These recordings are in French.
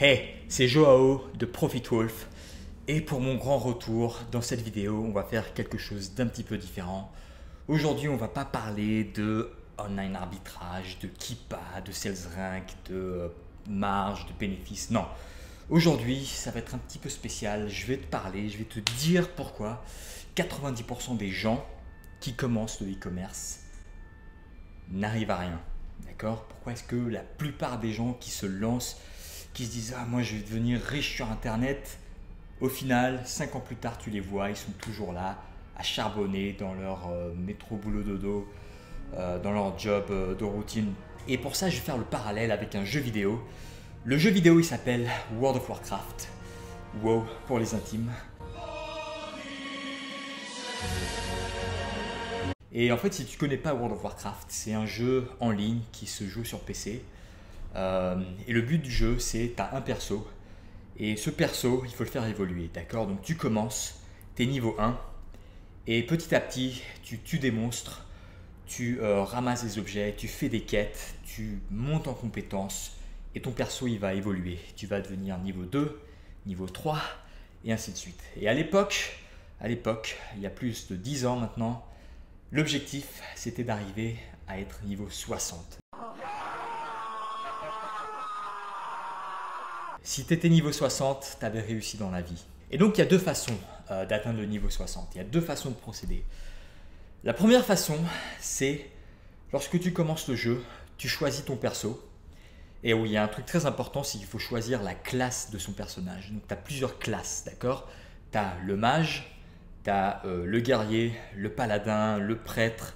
Hey, c'est Joao de Profit Wolf et pour mon grand retour, dans cette vidéo, on va faire quelque chose d'un petit peu différent. Aujourd'hui, on va pas parler de online arbitrage, de Keepa, de sales rank, de marge, de bénéfices, non. Aujourd'hui, ça va être un petit peu spécial, je vais te parler, je vais te dire pourquoi 90% des gens qui commencent le e-commerce n'arrivent à rien. D'accord? Pourquoi est-ce que la plupart des gens qui se lancent, qui se disent « Ah, moi je vais devenir riche sur Internet », au final, 5 ans plus tard, tu les vois, ils sont toujours là, à charbonner dans leur métro boulot dodo, dans leur job de routine. Et pour ça, je vais faire le parallèle avec un jeu vidéo. Le jeu vidéo, il s'appelle World of Warcraft. WoW pour les intimes. Et en fait, si tu connais pas World of Warcraft, c'est un jeu en ligne qui se joue sur PC. Et le but du jeu, c'est tu as un perso. Et ce perso, il faut le faire évoluer, d'accord? Donc tu commences, tu es niveau 1. Et petit à petit, tu tues des monstres, tu ramasses des objets, tu fais des quêtes, tu montes en compétences. Et ton perso, il va évoluer. Tu vas devenir niveau 2, niveau 3, et ainsi de suite. Et à l'époque, il y a plus de 10 ans maintenant, l'objectif, c'était d'arriver à être niveau 60. Si tu étais niveau 60, tu avais réussi dans la vie. Et donc, il y a deux façons d'atteindre le niveau 60. Il y a deux façons de procéder. La première façon, c'est lorsque tu commences le jeu, tu choisis ton perso. Et oui, il y a un truc très important, c'est qu'il faut choisir la classe de son personnage. Donc, tu as plusieurs classes, d'accord? Tu as le mage, tu as le guerrier, le paladin, le prêtre,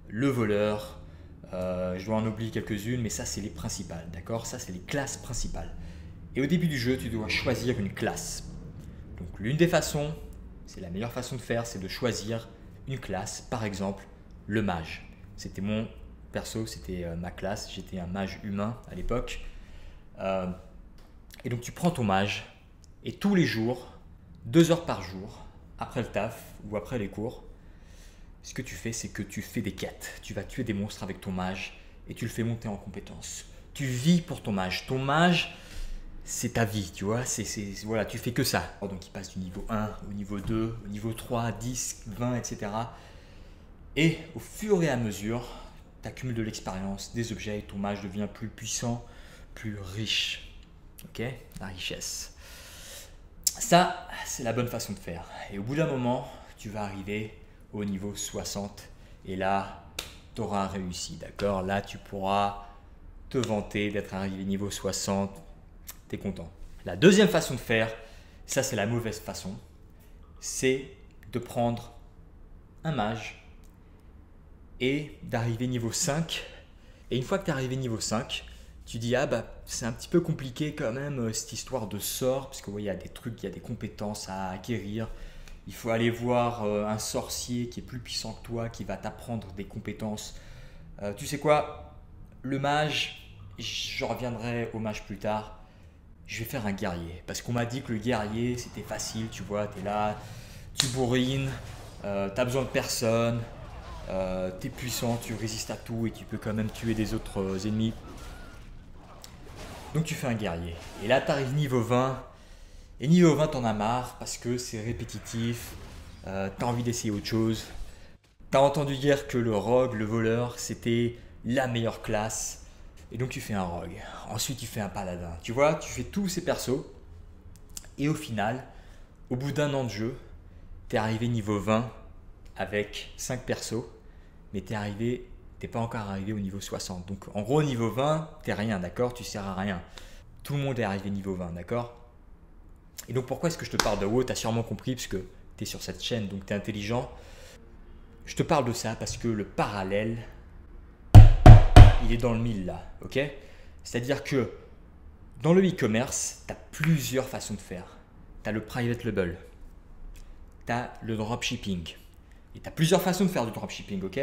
le voleur. Je dois en oublier quelques-unes, mais ça, c'est les principales, d'accord? Ça, c'est les classes principales. Et au début du jeu, tu dois choisir une classe. Donc, l'une des façons, c'est la meilleure façon de faire, c'est de choisir une classe. Par exemple, le mage. C'était mon perso, c'était ma classe. J'étais un mage humain à l'époque. Et donc, tu prends ton mage et tous les jours, 2 heures par jour, après le taf ou après les cours, ce que tu fais, c'est que tu fais des quêtes. Tu vas tuer des monstres avec ton mage et tu le fais monter en compétences. Tu vis pour ton mage. Ton mage, c'est ta vie, tu vois, voilà, tu fais que ça. Donc il passe du niveau 1 au niveau 2, au niveau 3, 10, 20, etc. Et au fur et à mesure, tu accumules de l'expérience, des objets, et ton mage devient plus puissant, plus riche. Ok? La richesse. Ça, c'est la bonne façon de faire. Et au bout d'un moment, tu vas arriver au niveau 60. Et là, tu auras réussi, d'accord? Là, tu pourras te vanter d'être arrivé niveau 60. Tu es content. La deuxième façon de faire, ça c'est la mauvaise façon, c'est de prendre un mage et d'arriver niveau 5. Et une fois que tu es arrivé niveau 5, tu dis ah bah c'est un petit peu compliqué quand même cette histoire de sort, parce que ouais, il y a des trucs, il y a des compétences à acquérir. Il faut aller voir un sorcier qui est plus puissant que toi, qui va t'apprendre des compétences. Tu sais quoi, le mage, je reviendrai au mage plus tard. Je vais faire un guerrier, parce qu'on m'a dit que le guerrier c'était facile, tu vois, tu es là, tu bourrines, tu n'as besoin de personne, tu es puissant, tu résistes à tout et tu peux quand même tuer des autres ennemis. Donc tu fais un guerrier. Et là tu arrives niveau 20, et niveau 20 t'en as marre parce que c'est répétitif, tu as envie d'essayer autre chose. Tu as entendu dire que le rogue, le voleur, c'était la meilleure classe. Et donc tu fais un rogue, ensuite tu fais un paladin. Tu vois, tu fais tous ces persos. Et au final, au bout d'un an de jeu, tu es arrivé niveau 20 avec 5 persos. Mais t'es pas encore arrivé au niveau 60. Donc en gros, niveau 20, t'es rien, d'accord? Tu sers à rien. Tout le monde est arrivé niveau 20, d'accord? Et donc pourquoi est-ce que je te parle de WoW? Tu as sûrement compris, parce que tu es sur cette chaîne, donc tu es intelligent. Je te parle de ça parce que le parallèle, il est dans le mille là, ok? C'est-à-dire que dans le e-commerce, tu as plusieurs façons de faire. Tu as le private label, tu as le dropshipping. Et tu as plusieurs façons de faire du dropshipping, ok?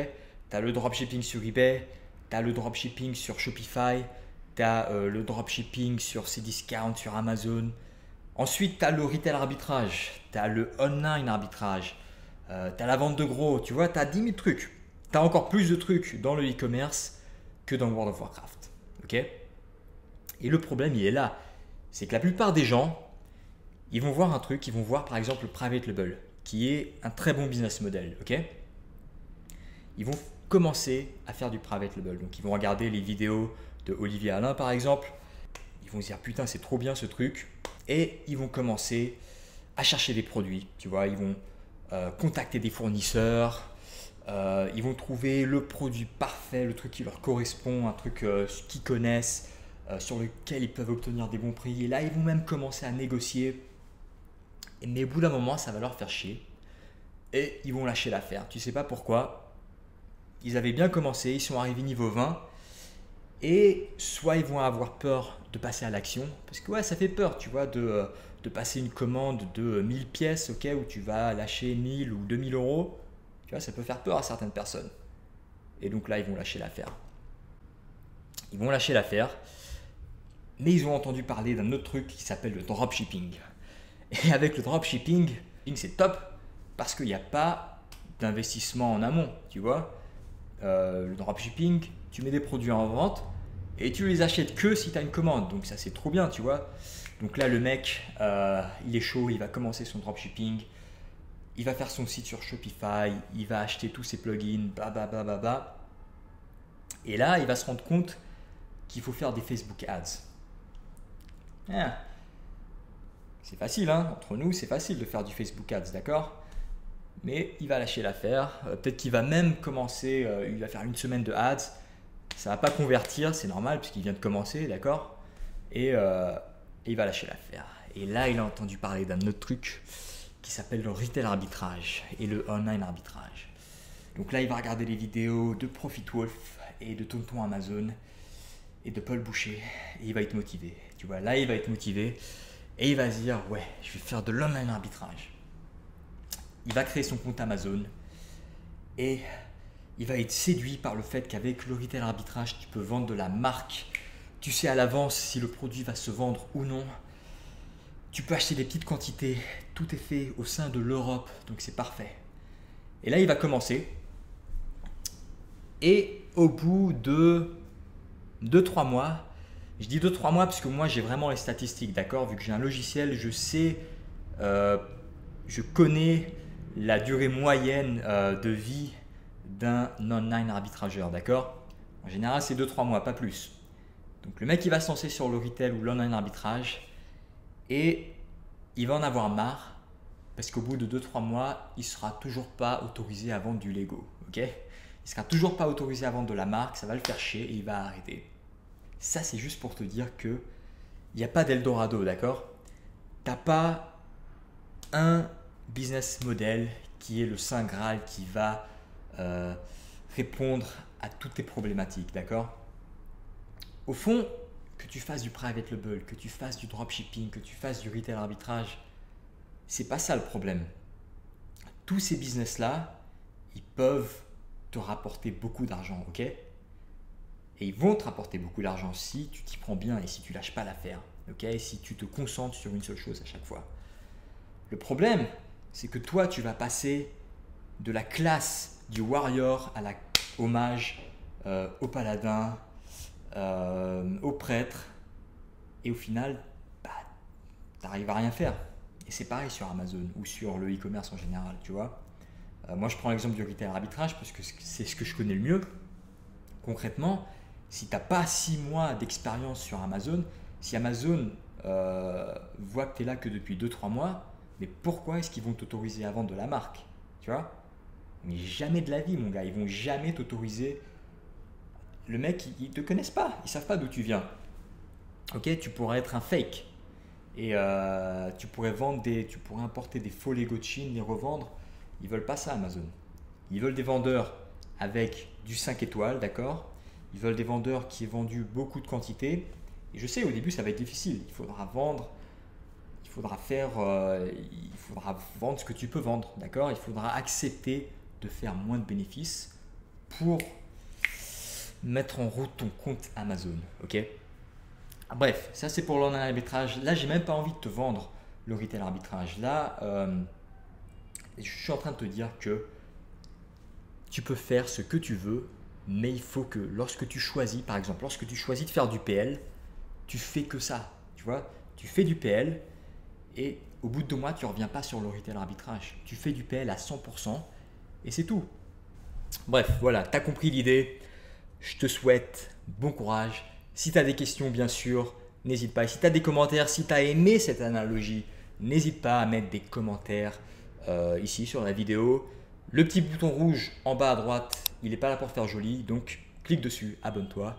Tu as le dropshipping sur eBay, tu as le dropshipping sur Shopify, tu as le dropshipping sur Cdiscount, sur Amazon. Ensuite, tu as le retail arbitrage, tu as le online arbitrage, tu as la vente de gros, tu vois, tu as 10 000 trucs. Tu as encore plus de trucs dans le e-commerce que dans World of Warcraft. Ok? Et le problème, il est là. c'est que la plupart des gens, ils vont voir un truc, ils vont voir par exemple le private label, qui est un très bon business model, ok? Ils vont commencer à faire du private label. Donc ils vont regarder les vidéos de Olivier Alain par exemple. Ils vont se dire putain c'est trop bien ce truc. Et ils vont commencer à chercher des produits. Tu vois, ils vont contacter des fournisseurs. Ils vont trouver le produit parfait, le truc qui leur correspond, un truc qu'ils connaissent, sur lequel ils peuvent obtenir des bons prix. Et là ils vont même commencer à négocier. Mais au bout d'un moment ça va leur faire chier. Et ils vont lâcher l'affaire. Tu sais pas pourquoi. Ils avaient bien commencé, ils sont arrivés niveau 20 et soit ils vont avoir peur de passer à l'action, parce que ouais, ça fait peur, tu vois, de passer une commande de 1000 pièces, ok, où tu vas lâcher 1000 ou 2000 euros, tu vois, ça peut faire peur à certaines personnes. Et donc là, ils vont lâcher l'affaire. Ils vont lâcher l'affaire, mais ils ont entendu parler d'un autre truc qui s'appelle le dropshipping. Et avec le dropshipping, c'est top, parce qu'il n'y a pas d'investissement en amont, tu vois. Le dropshipping, tu mets des produits en vente et tu les achètes que si tu as une commande. Donc ça c'est trop bien, tu vois. Donc là le mec, il est chaud, il va commencer son dropshipping, il va faire son site sur Shopify, il va acheter tous ses plugins, bah. Et là il va se rendre compte qu'il faut faire des Facebook Ads. Ah. C'est facile, hein, entre nous c'est facile de faire du Facebook Ads, d'accord? Mais il va lâcher l'affaire. Peut-être qu'il va même commencer, il va faire une semaine de ads. Ça ne va pas convertir, c'est normal puisqu'il vient de commencer, d'accord? Et il va lâcher l'affaire. Et là, il a entendu parler d'un autre truc qui s'appelle le retail arbitrage et le online arbitrage. Donc là, il va regarder les vidéos de Profitwolf et de Tonton Amazon et de Paul Boucher et il va être motivé. Tu vois, là, il va être motivé et il va se dire, ouais, je vais faire de l'online arbitrage. Il va créer son compte Amazon et il va être séduit par le fait qu'avec le retail arbitrage, tu peux vendre de la marque. Tu sais à l'avance si le produit va se vendre ou non. Tu peux acheter des petites quantités. Tout est fait au sein de l'Europe, donc c'est parfait. Et là, il va commencer. Et au bout de 2-3 mois, je dis 2-3 mois parce que moi, j'ai vraiment les statistiques, d'accord? Vu que j'ai un logiciel, je sais, je connais la durée moyenne de vie d'un online arbitrageur, d'accord? En général, c'est 2-3 mois, pas plus. Donc le mec, il va se lancer sur le retail ou l'online arbitrage et il va en avoir marre parce qu'au bout de 2-3 mois, il ne sera toujours pas autorisé à vendre du Lego, ok? Il ne sera toujours pas autorisé à vendre de la marque, ça va le faire chier et il va arrêter. Ça, c'est juste pour te dire que il n'y a pas d'Eldorado, d'accord? Tu n'as pas un business model qui est le Saint Graal qui va répondre à toutes tes problématiques, d'accord? Au fond, que tu fasses du private label, que tu fasses du dropshipping, que tu fasses du retail arbitrage, c'est pas ça le problème. Tous ces business-là, ils peuvent te rapporter beaucoup d'argent, ok? Et ils vont te rapporter beaucoup d'argent si tu t'y prends bien et si tu lâches pas l'affaire, ok? Et si tu te concentres sur une seule chose à chaque fois. Le problème, c'est que toi, tu vas passer de la classe du warrior au mage, au paladin, au prêtre, et au final, bah, tu n'arrives à rien faire. Et c'est pareil sur Amazon ou sur le e-commerce en général, tu vois. Moi, je prends l'exemple du retail arbitrage parce que c'est ce que je connais le mieux. Concrètement, si tu n'as pas 6 mois d'expérience sur Amazon, si Amazon voit que tu es là que depuis 2-3 mois, mais pourquoi est-ce qu'ils vont t'autoriser à vendre de la marque? Tu vois? Mais jamais de la vie, mon gars, ils vont jamais t'autoriser. Le mec, ils te connaissent pas, ils savent pas d'où tu viens. Ok, tu pourrais être un fake et tu pourrais importer des faux Lego de Chine, les revendre. Ils veulent pas ça, Amazon. Ils veulent des vendeurs avec du 5 étoiles, d'accord? Ils veulent des vendeurs qui aient vendu beaucoup de quantités. Et je sais, au début, ça va être difficile. Il faudra vendre. Il faudra vendre ce que tu peux vendre, d'accord? Il faudra accepter de faire moins de bénéfices pour mettre en route ton compte Amazon, ok? Bref, ça c'est pour l'online arbitrage. Là, j'ai même pas envie de te vendre le retail arbitrage. Là, je suis en train de te dire que tu peux faire ce que tu veux, mais il faut que lorsque tu choisis, par exemple, lorsque tu choisis de faire du PL, tu fais que ça, tu vois? tu fais du PL et au bout de 2 mois, tu ne reviens pas sur le retail arbitrage. Tu fais du PL à 100% et c'est tout. Bref, voilà, tu as compris l'idée. Je te souhaite bon courage. Si tu as des questions, bien sûr, n'hésite pas. Et si tu as des commentaires, si tu as aimé cette analogie, n'hésite pas à mettre des commentaires ici sur la vidéo. Le petit bouton rouge en bas à droite, il n'est pas là pour faire joli. Donc, clique dessus, abonne-toi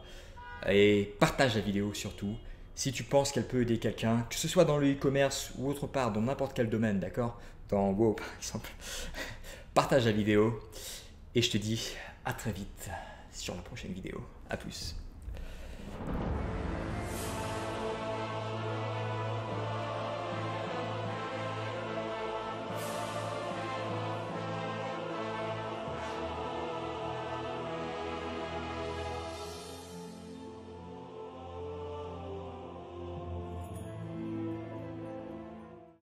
et partage la vidéo surtout. Si tu penses qu'elle peut aider quelqu'un, que ce soit dans le e-commerce ou autre part, dans n'importe quel domaine, d'accord? Dans Go par exemple, partage la vidéo et je te dis à très vite sur la prochaine vidéo. À plus.